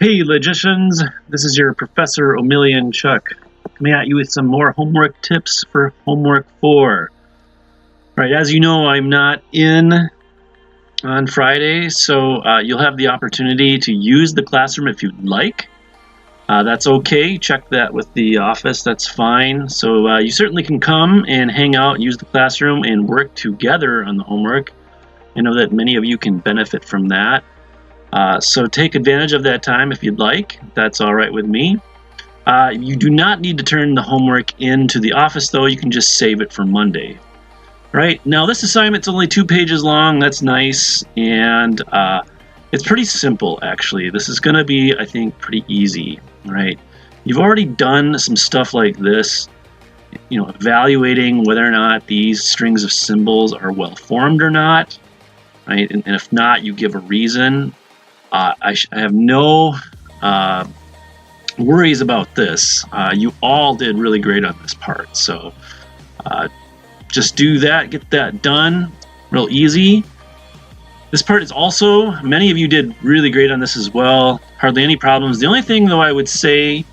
Hey logicians, this is your Professor O'Million Chuck coming at you with some more homework tips for homework 4. Right, as you know, I'm not in on Friday, so you'll have the opportunity to use the classroom if you'd like. That's okay, check that with the office, that's fine. So you certainly can come and hang out, use the classroom, and work together on the homework. I know that many of you can benefit from that. So take advantage of that time if you'd like. That's all right with me. You do not need to turn the homework into the office, though. You can just save it for Monday. Right, now this assignment's only 2 pages long. That's nice, and it's pretty simple, actually. This is going to be, I think, pretty easy. Right, you've already done some stuff like this, you know, evaluating whether or not these strings of symbols are well formed or not. Right, and if not, you give a reason. I have no worries about this. You all did really great on this part, so just do that, get that done, real easy. This part is also, many of you did really great on this as well, hardly any problems. The only thing, though, I would say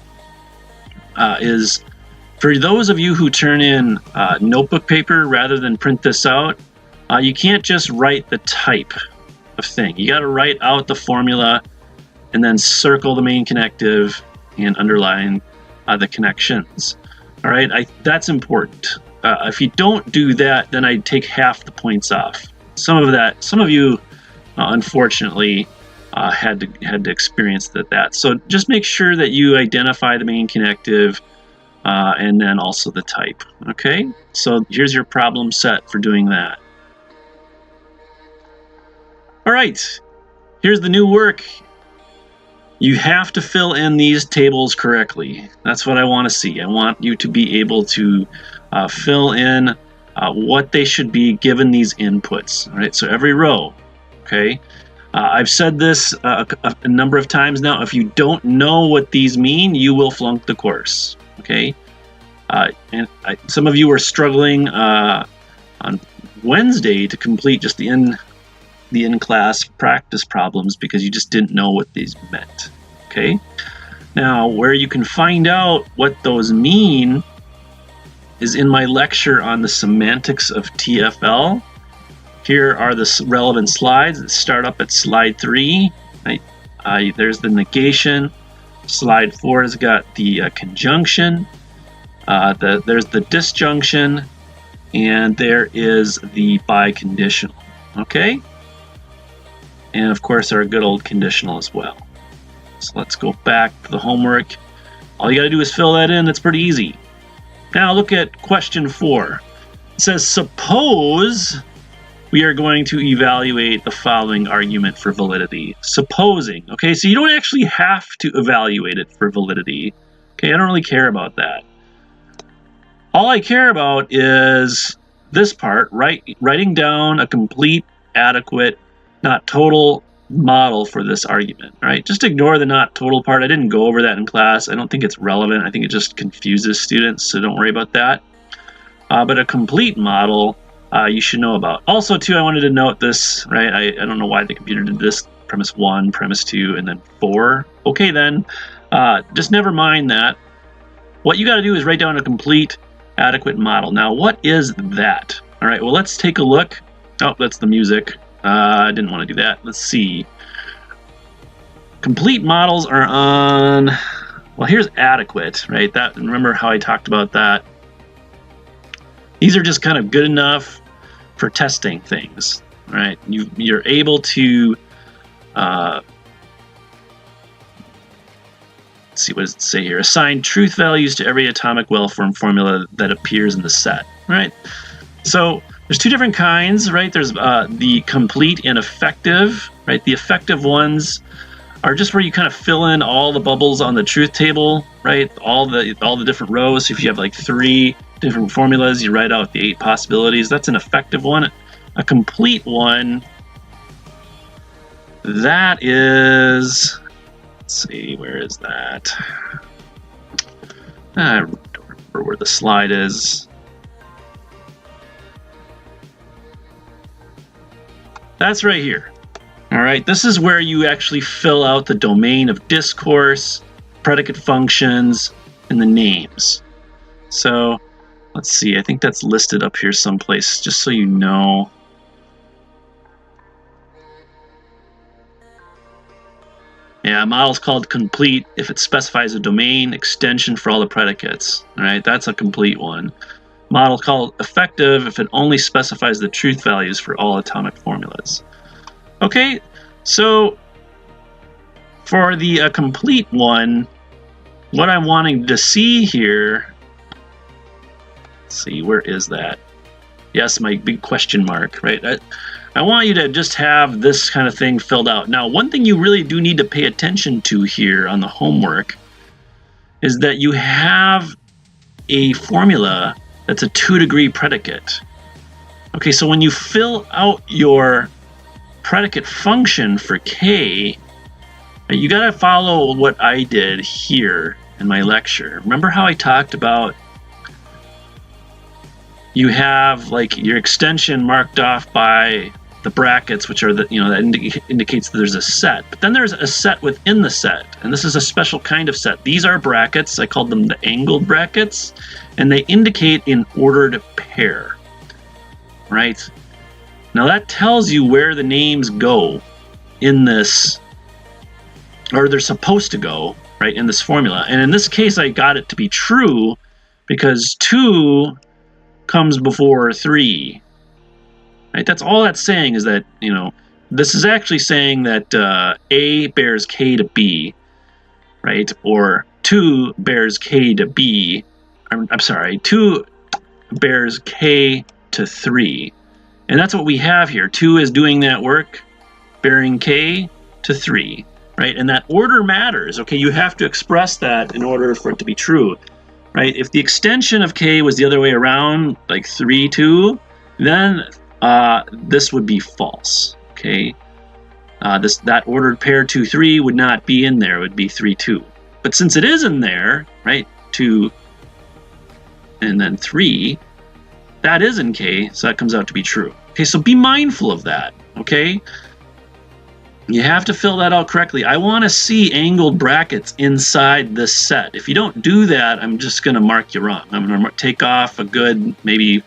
is for those of you who turn in notebook paper rather than print this out, you can't just write the type of thing. You got to write out the formula and then circle the main connective and underline the connections. All right, that's important. If you don't do that, then I'd take half the points off. Some of you, unfortunately, had to experience that. So just make sure that you identify the main connective and then also the type. Okay, so here's your problem set for doing that. All right, here's the new work. You have to fill in these tables correctly. That's what I want to see. I want you to be able to fill in what they should be given these inputs. All right, so every row, okay? I've said this a number of times now. If you don't know what these mean, you will flunk the course, okay? Some of you are struggling on Wednesday to complete just the in-class practice problems because you just didn't know what these meant, okay? Now, where you can find out what those mean is in my lecture on the semantics of TFL. Here are the relevant slides that start up at slide 3. Right? There's the negation. Slide 4 has got the conjunction. There's the disjunction, and there is the biconditional, okay? And of course our good old conditional as well. So let's go back to the homework. All you got to do is fill that in. It's pretty easy. Now look at question 4. It says, suppose we are going to evaluate the following argument for validity. Supposing, okay, so you don't actually have to evaluate it for validity. Okay, I don't really care about that. All I care about is this part, writing down a complete, adequate, not total model for this argument, right? Just ignore the not total part. I didn't go over that in class. I don't think it's relevant. I think it just confuses students, so don't worry about that. But a complete model you should know about. Also, too, I wanted to note this, right? I don't know why the computer did this. Premise 1, premise 2, and then 4. Okay, then, just never mind that. What you got to do is write down a complete, adequate model. Now, what is that? All right, well, let's take a look. Oh, that's the music. I didn't want to do that. Let's see. Complete models are on, well, here's adequate, right? Remember how I talked about that? These are just kind of good enough for testing things, right? You're able to, let's see, what does it say here? Assign truth values to every atomic well-formed formula that appears in the set, right? So there's 2 different kinds, right? There's the complete and effective, right? The effective ones are just where you kind of fill in all the bubbles on the truth table, right? All the different rows. So if you have like 3 different formulas, you write out the 8 possibilities. That's an effective one. A complete one, that is, let's see, where is that? I don't remember where the slide is. That's right here. All right, this is where you actually fill out the domain of discourse, predicate functions, and the names. So let's see, I think that's listed up here someplace, just so you know. Yeah, model's called complete if it specifies a domain extension for all the predicates. All right, that's a complete one. Model called effective if it only specifies the truth values for all atomic formulas. Okay, so for the complete one, what I'm wanting to see here, let's see, where is that? Yes, my big question mark, right? I want you to just have this kind of thing filled out. Now, one thing you really do need to pay attention to here on the homework is that you have a formula that's a 2-degree predicate. Okay, so when you fill out your predicate function for K, you got to follow what I did here in my lecture. Remember how I talked about you have like your extension marked off by the brackets, which are the, that indicates that there's a set. But then there's a set within the set, and this is a special kind of set. These are brackets. I called them the angled brackets, and they indicate an ordered pair, right? Now that tells you where the names go in this, or they're supposed to go, right, in this formula. And in this case, I got it to be true because 2 comes before 3. Right? That's all that's saying is that, this is actually saying that A bears K to B, right? Or 2 bears K to B. I'm sorry, 2 bears K to 3. And that's what we have here. 2 is doing that work, bearing K to 3, right? And that order matters, okay? You have to express that in order for it to be true, right? If the extension of K was the other way around, like 3, 2, then this would be false, okay? That ordered pair 2, 3 would not be in there. It would be 3, 2. But since it is in there, right, 2 and then 3, that is in K, so that comes out to be true. Okay, so be mindful of that, okay? You have to fill that out correctly. I want to see angled brackets inside this set. If you don't do that, I'm just going to mark you wrong. I'm going to take off a good, maybe,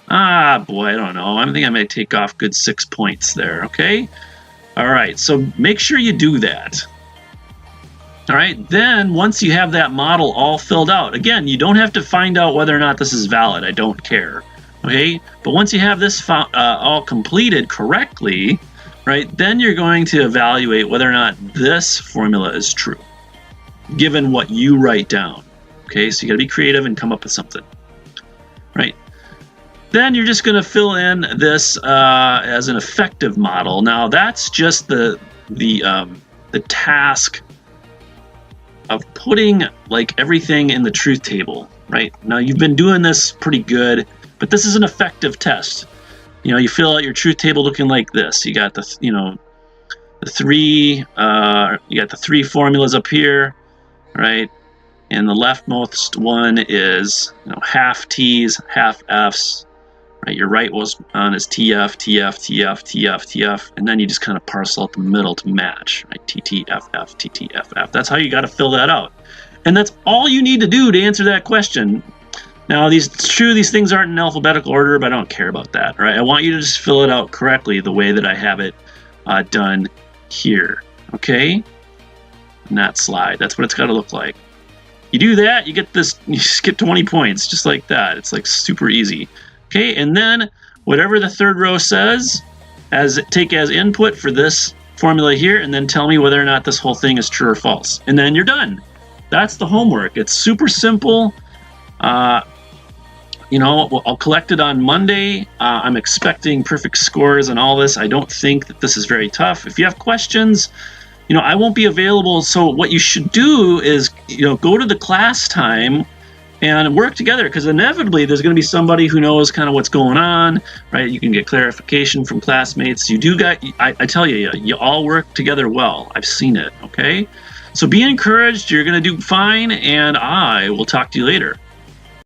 I don't know. I think I may take off good 6 points there, okay? All right, so make sure you do that. All right, then once you have that model all filled out, again, you don't have to find out whether or not this is valid. I don't care, okay? But once you have this all completed correctly, right, then you're going to evaluate whether or not this formula is true, given what you write down, okay? So you got to be creative and come up with something, right? Then you're just going to fill in this as an effective model. Now that's just the task of putting like everything in the truth table, right? Now you've been doing this pretty good, but this is an effective test. You fill out your truth table looking like this. You got the three formulas up here, right? And the leftmost one is half T's, half F's. Right, your right one is TF, TF, TF, TF, TF, and then you just kind of parcel out the middle to match, right? TT, FF, TT, FF. That's how you got to fill that out. And that's all you need to do to answer that question. Now, it's true these things aren't in alphabetical order, but I don't care about that, right? I want you to just fill it out correctly the way that I have it done here, okay? In that slide, that's what it's got to look like. You do that, you get this, you skip 20 points, just like that. It's like super easy. Okay, and then whatever the third row says, take as input for this formula here, and then tell me whether or not this whole thing is true or false. And then you're done. That's the homework. It's super simple. I'll collect it on Monday. I'm expecting perfect scores and all this. I don't think that this is very tough. If you have questions, I won't be available. So what you should do is, go to the class time and work together, because inevitably there's going to be somebody who knows kind of what's going on, right? You can get clarification from classmates. I tell you, you all work together well. I've seen it, okay? So be encouraged. You're going to do fine, and I will talk to you later.